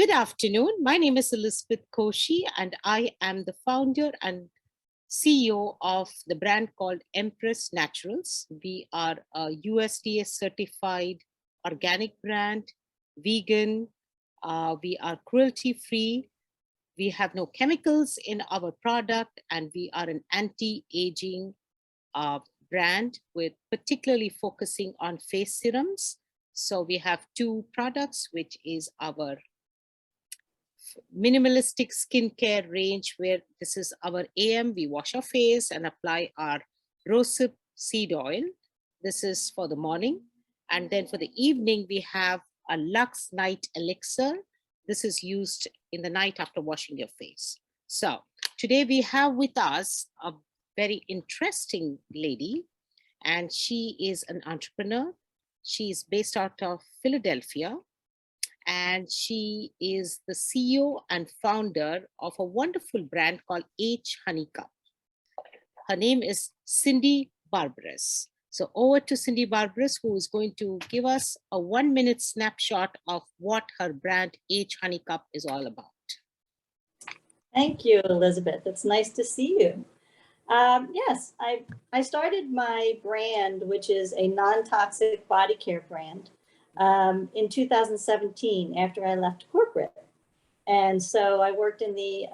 Good afternoon. My name is Elizabeth Koshy, and I am the founder and CEO of the brand called Empress Naturals. We are a USDA certified organic brand, vegan. We are cruelty free. We have no chemicals in our product, and we are an anti-aging brand with particularly focusing on face serums. So we have two products, which is our minimalistic skincare range, where this is our AM. We wash our face and apply our rosehip seed oil. This is for the morning. And then for the evening, we have a Lux Night Elixir. This is used in the night after washing your face. So today we have with us a very interesting lady, and she is an entrepreneur. She is based out of Philadelphia, and she is the CEO and founder of a wonderful brand called H Honeycup. Her name is Cindy Barberes. So over to Cindy Barberes, who is going to give us a 1-minute snapshot of what her brand H Honeycup is all about. Thank you, Elizabeth. It's nice to see you. Yes, I started my brand, which is a non-toxic body care brand, in 2017 after I left corporate. And so I worked in the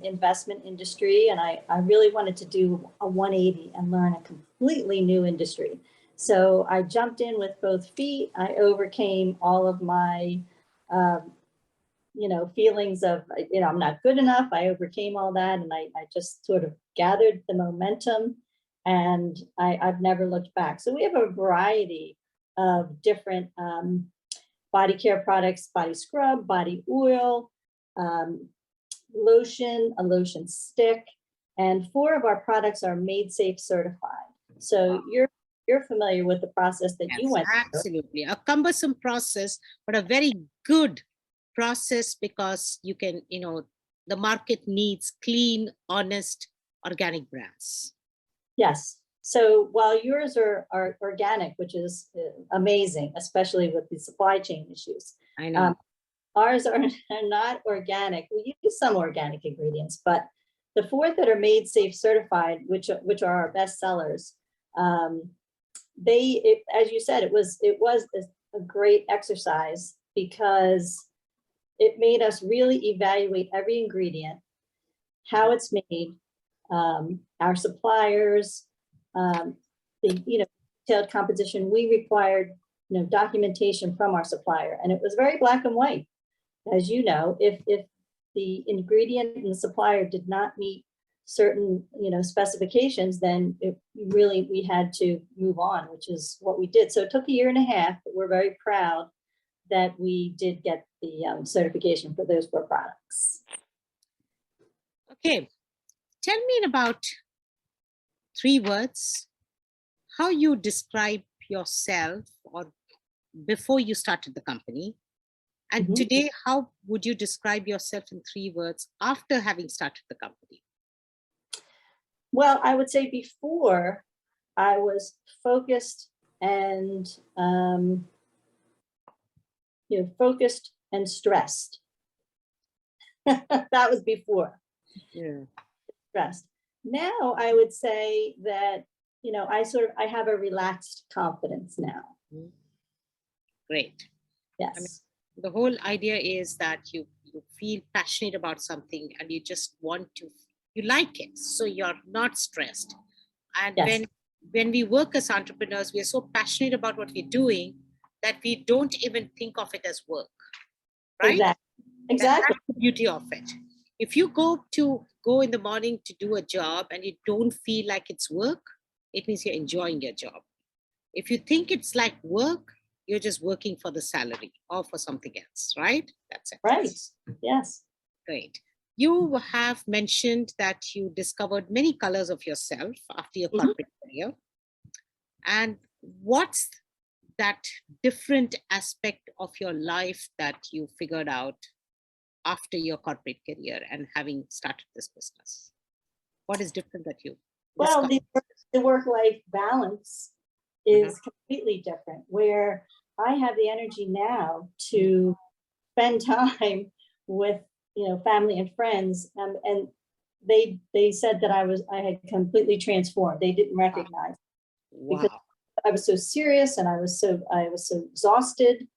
investment industry, and I really wanted to do a 180 and learn a completely new industry. So I jumped in with both feet. I overcame all of my, feelings of, I'm not good enough. I overcame all that, and I just sort of gathered the momentum, and I've never looked back. So we have a variety of different body care products: body scrub, body oil, lotion, a lotion stick, and 4 of our products are Made Safe certified. So you're familiar with the process that you went through. Absolutely. A cumbersome process, but a very good process, because you can, the market needs clean, honest, organic brands. Yes. So while yours are organic, which is amazing, especially with the supply chain issues. I know. Ours are not organic. We use some organic ingredients, but the 4 that are Made Safe certified, which are our best sellers, as you said, it was a great exercise, because it made us really evaluate every ingredient, how it's made, our suppliers, the detailed composition. We required documentation from our supplier, and it was very black and white. As you know, if the ingredient and the supplier did not meet certain specifications, then we had to move on, which is what we did. So it took 1.5 years, but we're very proud that we did get the certification for those 4 products. Okay, tell me in about 3 words how you describe yourself, or before you started the company, and today, how would you describe yourself in 3 words after having started the company? Well, I would say before, I was focused and focused and stressed. That was before. Yeah. Stressed. Now I would say that I have a relaxed confidence now. Great. Yes. I mean, the whole idea is that you feel passionate about something, and you just you like it, so you're not stressed. And yes. when we work as entrepreneurs, we are so passionate about what we're doing that we don't even think of it as work, right? Exactly. That's the beauty of it. If you go in the morning to do a job and you don't feel like it's work, it means you're enjoying your job. If you think it's like work, you're just working for the salary or for something else, right? That's it. Right. Yes. Great. You have mentioned that you discovered many colors of yourself after your corporate career. And what's that different aspect of your life that you figured out after your corporate career and having started this business? What is different that you discovered? Well, the work-life balance is completely different, where I have the energy now to spend time with, family and friends, and they said that I had completely transformed. They didn't recognize because Wow. I was so serious and I was so exhausted.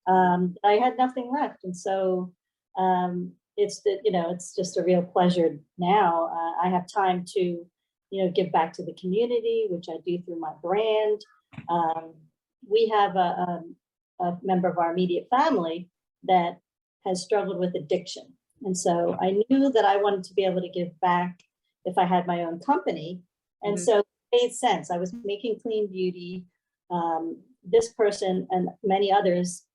I had nothing left, and so it's just a real pleasure now. I have time to give back to the community, which I do through my brand. We have a member of our immediate family that has struggled with addiction. And so I knew that I wanted to be able to give back if I had my own company. And Mhm. so it made sense. I was making clean beauty. This person and many others,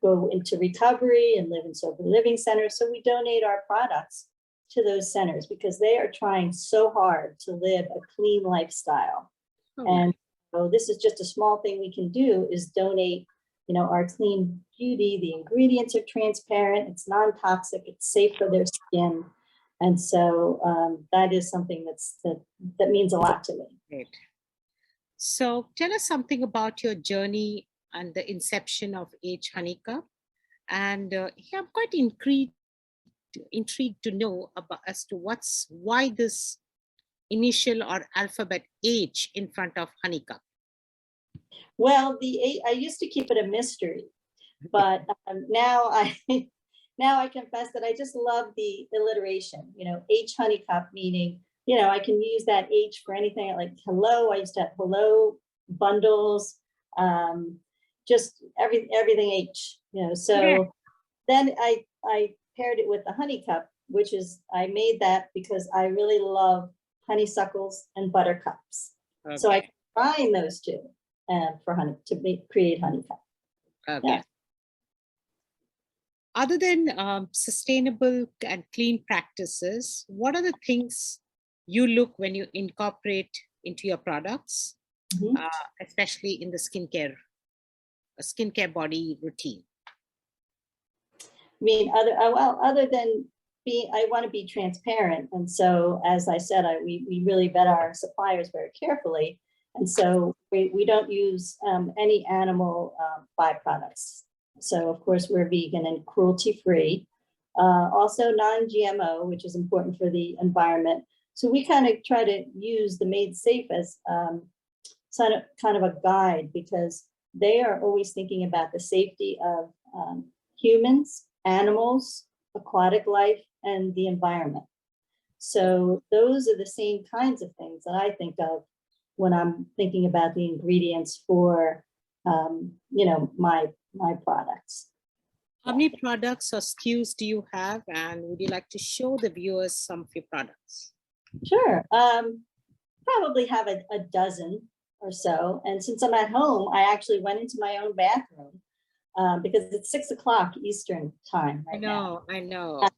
go into recovery and live in sober living centers. So we donate our products to those centers because they are trying so hard to live a clean lifestyle. Oh, And nice. so this is just a small thing we can do, is donate, our clean beauty. The ingredients are transparent, it's non-toxic, it's safe for their skin. And so that is something that means a lot to me. Great. So tell us something about your journey and the inception of H Honeycup. And yeah, I'm quite intrigued to know about as to why this initial or alphabet H in front of Honeycup. Well, I used to keep it a mystery, but now I now I confess that I just love the alliteration. H Honeycup, meaning I can use that H for anything. Like hello, I used to have hello bundles, just everything H. So then I paired it with the Honeycup, which is I made that because I really love honeysuckles and buttercups. So I Okay. combine those two for create Honeycup. Okay. Yeah. Other than sustainable and clean practices, what are the things you look when you incorporate into your products, Mhm. especially in the skincare body routine? I mean, other than I want to be transparent. And so, as I said, we really vet our suppliers very carefully. And so we don't use any animal byproducts. So of course we're vegan and cruelty free, also non-GMO, which is important for the environment. So we kind of try to use the Made Safe as kind of a guide, because they are always thinking about the safety of humans, animals, aquatic life, and the environment. So those are the same kinds of things that I think of when I'm thinking about the ingredients for, my products. How many products or SKUs do you have? And would you like to show the viewers some of your products? Sure. Probably have a dozen or so. And since I'm at home, I actually went into my own bathroom because it's 6 o'clock Eastern time right now. I know.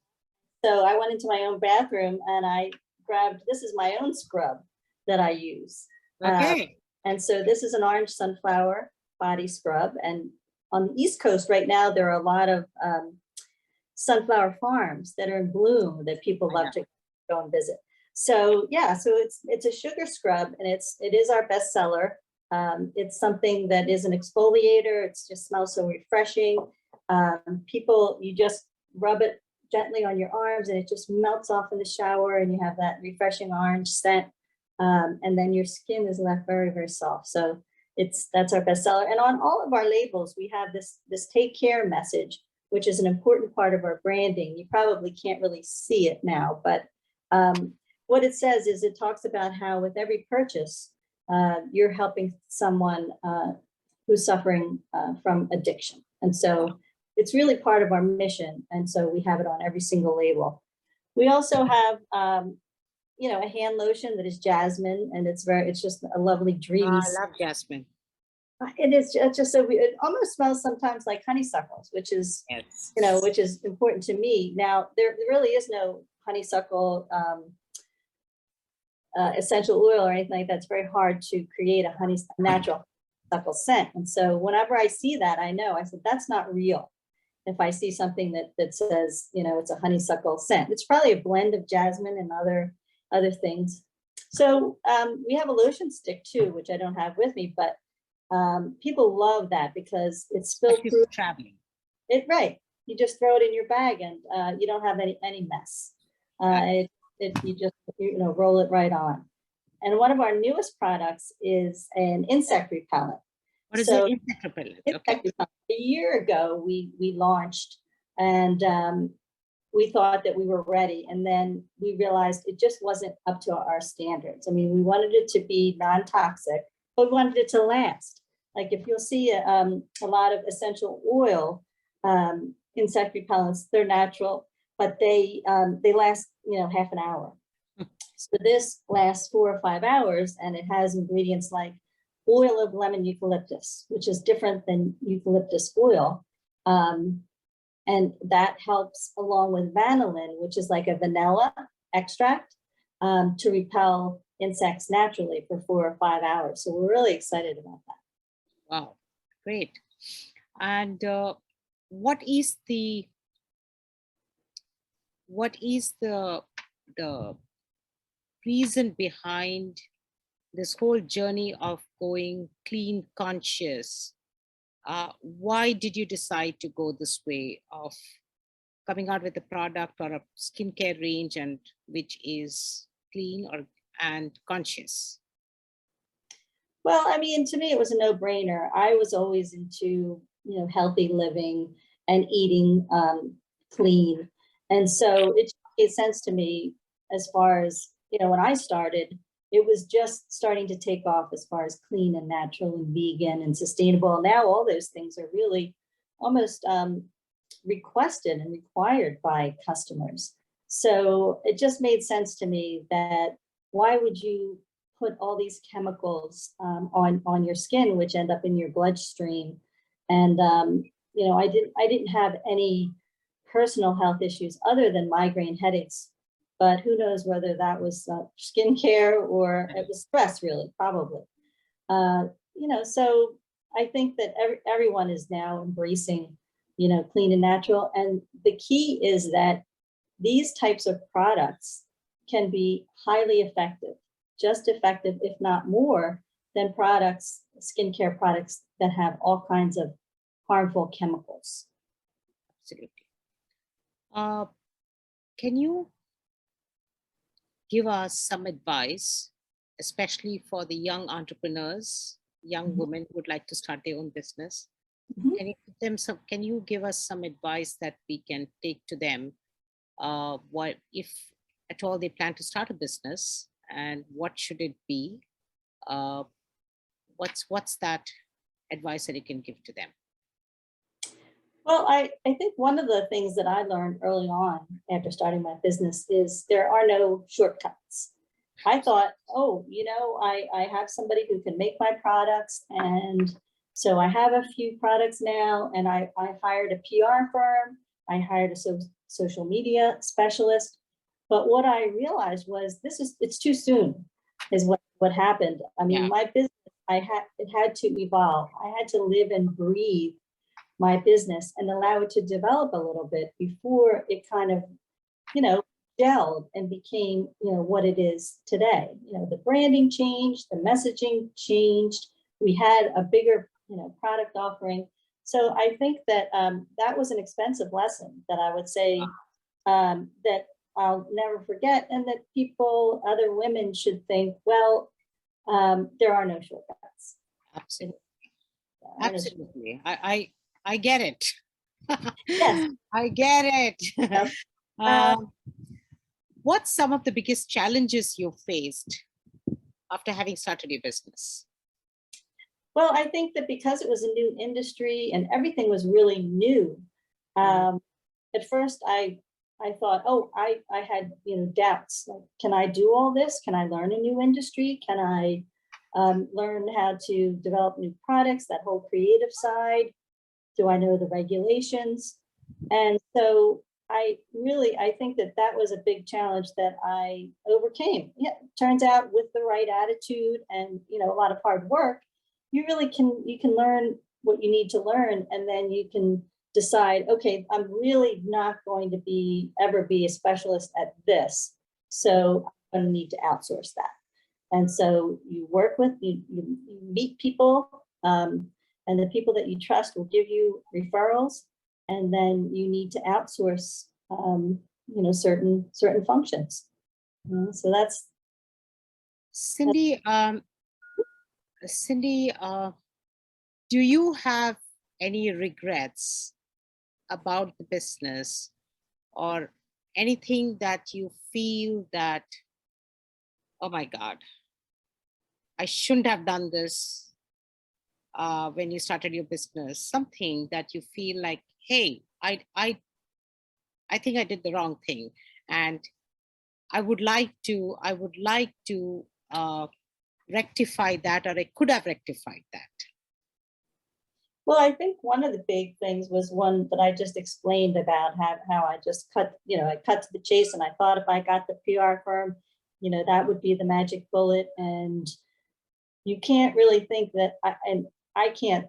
So I went into my own bathroom and I grabbed, this is my own scrub that I use. Okay. And so this is an orange sunflower body scrub. And on the East Coast right now, there are a lot of sunflower farms that are in bloom that people love to go and visit. So yeah, so it's a sugar scrub, and it is our bestseller. It's something that is an exfoliator. It just smells so refreshing. You just rub it gently on your arms and it just melts off in the shower, and you have that refreshing orange scent. And then your skin is left very, very soft. So that's our bestseller. And on all of our labels, we have this take care message, which is an important part of our branding. You probably can't really see it now, but what it says is it talks about how with every purchase, you're helping someone who's suffering from addiction. And so it's really part of our mission. And so we have it on every single label. We also have, a hand lotion that is jasmine, and it's just a lovely, dreamy. I love jasmine. It's just so it almost smells sometimes like honeysuckles, which is, Yes. which is important to me. Now, there really is no honeysuckle essential oil or anything like that. It's very hard to create a natural honeysuckle scent. And so whenever I see that, I said, that's not real. If I see something that says, it's a honeysuckle scent, it's probably a blend of jasmine and other things. So we have a lotion stick too, which I don't have with me, but people love that because it's spill proof. Traveling. Right. you just throw it in your bag and you don't have any mess. You just, roll it right on. And one of our newest products is an insect repellent. What is it? Insect repellent. Okay. A year ago, we launched, and we thought that we were ready, and then we realized it just wasn't up to our standards. I mean, we wanted it to be non-toxic, but we wanted it to last. Like if you'll see a lot of essential oil insect repellents, they're natural, but they last half an hour. So this lasts 4 or 5 hours, and it has ingredients like oil of lemon eucalyptus, which is different than eucalyptus oil. And that helps along with vanillin, which is like a vanilla extract, to repel insects naturally for 4 or 5 hours. So we're really excited about that. Wow, great. And what is the reason behind this whole journey of going clean conscious? Why did you decide to go this way of coming out with a product or a skincare range and which is clean and conscious? Well, I mean, to me, it was a no-brainer. I was always into, healthy living and eating clean. And so it made sense to me as far as, when I started, it was just starting to take off as far as clean and natural and vegan and sustainable. Now all those things are really almost requested and required by customers. So it just made sense to me that why would you put all these chemicals on your skin, which end up in your bloodstream? And I didn't have any personal health issues other than migraine headaches, but who knows whether that was skincare or it was stress, really, probably. So I think that everyone is now embracing, clean and natural. And the key is that these types of products can be highly effective, just effective, if not more, than skincare products that have all kinds of harmful chemicals. Absolutely. Can you give us some advice, especially for the young entrepreneurs, young women who would like to start their own business? Can you give us some advice that we can take to them? What if at all they plan to start a business, and what should it be? What's that advice that you can give to them? Well, I think one of the things that I learned early on after starting my business is there are no shortcuts. I thought, I have somebody who can make my products. And so I have a few products now, and I hired a PR firm. I hired a social media specialist. But what I realized was it's too soon is what happened. I mean, my business, it had to evolve. I had to live and breathe my business and allow it to develop a little bit before it kind of, gelled and became, what it is today. The branding changed, the messaging changed. We had a bigger, product offering. So I think that that was an expensive lesson that I would say that I'll never forget, and that other women should think, well, there are no shortcuts. Absolutely. Absolutely. I get it. Yes. I get it. What's some of the biggest challenges you faced after having started your business? Well, I think that because it was a new industry and everything was really new, at first I thought, I had, doubts. Like, can I do all this? Can I learn a new industry? Can I learn how to develop new products, that whole creative side? Do I know the regulations? And so I think that was a big challenge that I overcame. Yeah, turns out with the right attitude and, a lot of hard work, you can learn what you need to learn. And then you can decide, okay, I'm really not going to ever be a specialist at this. So I'm going to need to outsource that. And so you work with, you meet people, and the people that you trust will give you referrals. and then you need to outsource, certain functions. So that's Cindy, do you have any regrets about the business, or anything that you feel that, oh my God, I shouldn't have done this when you started your business? Something that you feel like, hey, I think I did the wrong thing, and I would like to rectify that, or I could have rectified that. Well, I think one of the big things was one that I just explained about how I just I cut to the chase, and I thought if I got the PR firm, that would be the magic bullet. And you can't really think that, I can't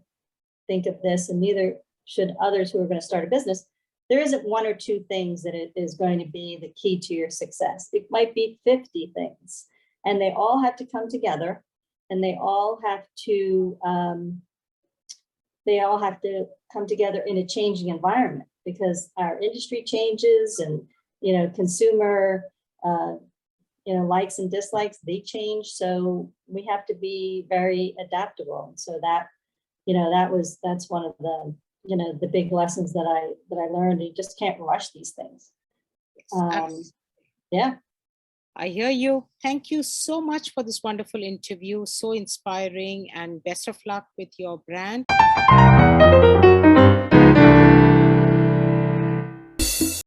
think of this, and neither should others who are going to start a business. There isn't one or two things that it is going to be the key to your success. It might be 50 things, and they all have to come together, and they all have to come together in a changing environment, because our industry changes, and consumer likes and dislikes, they change. So we have to be very adaptable. And so that's one of the big lessons that I learned. You just can't rush these things. Yeah. I hear you. Thank you so much for this wonderful interview. So inspiring, and best of luck with your brand.